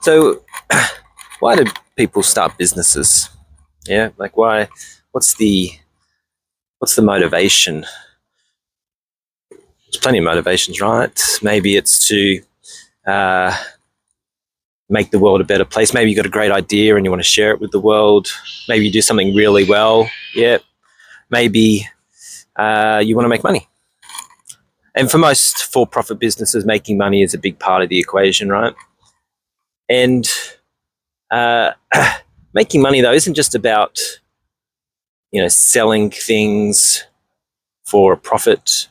So why do people start businesses? Yeah, like why? What's the motivation? There's plenty of motivations, right? Maybe it's to make the world a better place. Maybe you got a great idea and you want to share it with the world. Maybe you do something really well. Yeah. Maybe you want to make money. And for most for-profit businesses, making money is a big part of the equation, right? And making money, though, isn't just about, selling things for a profit.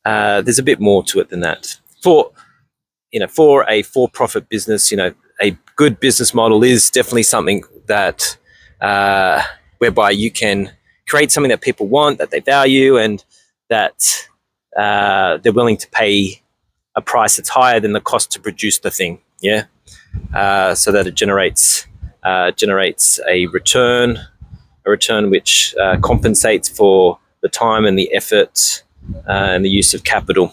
There's a bit more to it than that. For a for-profit business, a good business model is definitely something that whereby you can create something that people want, that they value, and that they're willing to pay a price that's higher than the cost to produce the thing. Yeah, so that it generates a return which compensates for the time and the effort and the use of capital.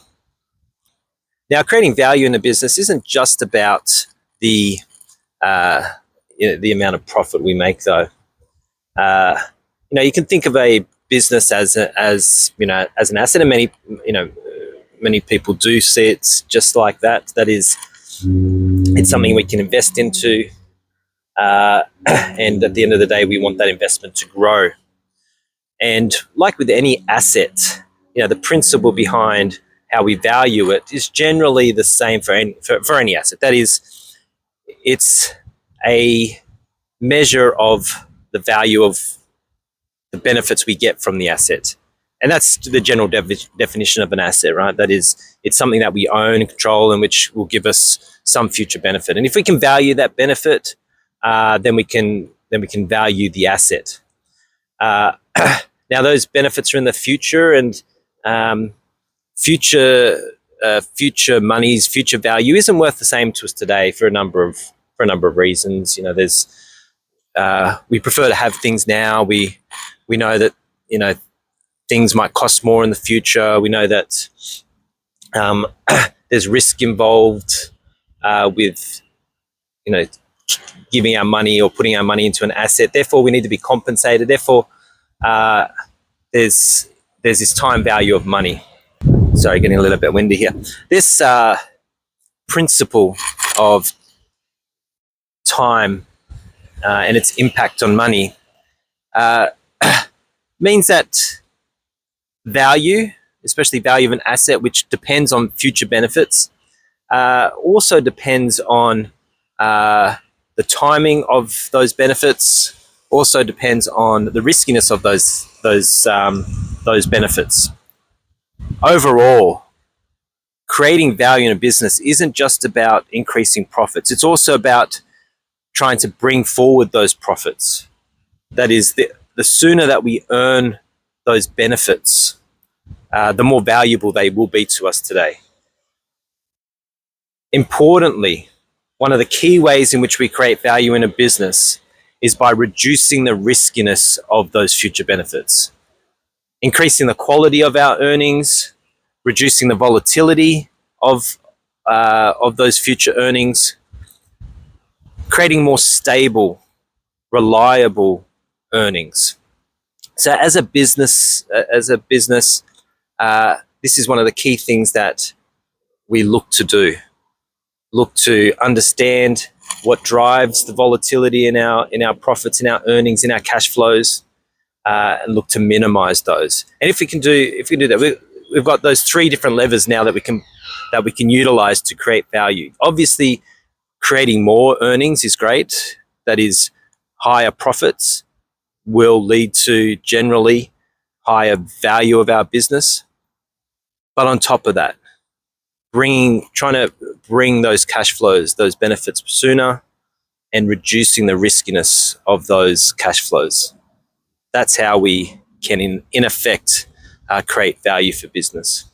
Now, creating value in a business isn't just about the amount of profit we make, though. You can think of a business as an asset, and many people do see it just like that. That is, it's something we can invest into, and at the end of the day, we want that investment to grow. And like with any asset, the principle behind how we value it is generally the same for any asset. That is, it's a measure of the value of the benefits we get from the asset. And that's the general definition of an asset, right? That is, it's something that we own and control and which will give us some future benefit. And if we can value that benefit, then we can value the asset. Now, those benefits are in the future, and future money's future value isn't worth the same to us today for a number of reasons. We prefer to have things now. We know that things might cost more in the future. We know that there's risk involved with giving our money or putting our money into an asset. Therefore, we need to be compensated. Therefore, there's this time value of money. Sorry, getting a little bit windy here. This principle of time and its impact on money means that value, especially value of an asset, which depends on future benefits, also depends on the timing of those benefits, also depends on the riskiness of those benefits. Overall, creating value in a business isn't just about increasing profits. It's also about trying to bring forward those profits. That is, the sooner that we earn those benefits, the more valuable they will be to us today. Importantly, one of the key ways in which we create value in a business is by reducing the riskiness of those future benefits, increasing the quality of our earnings, reducing the volatility of those future earnings, creating more stable, reliable earnings. So as a business, this is one of the key things that we look to do. Look to understand what drives the volatility in our profits, in our earnings, in our cash flows, and look to minimize those. And if we can do that, we've got those three different levers now that we can utilize to create value. Obviously, creating more earnings is great. That is, higher profits will lead to generally higher value of our business. But on top of that, trying to bring those cash flows, those benefits sooner, and reducing the riskiness of those cash flows. That's how we can, in effect, create value for business.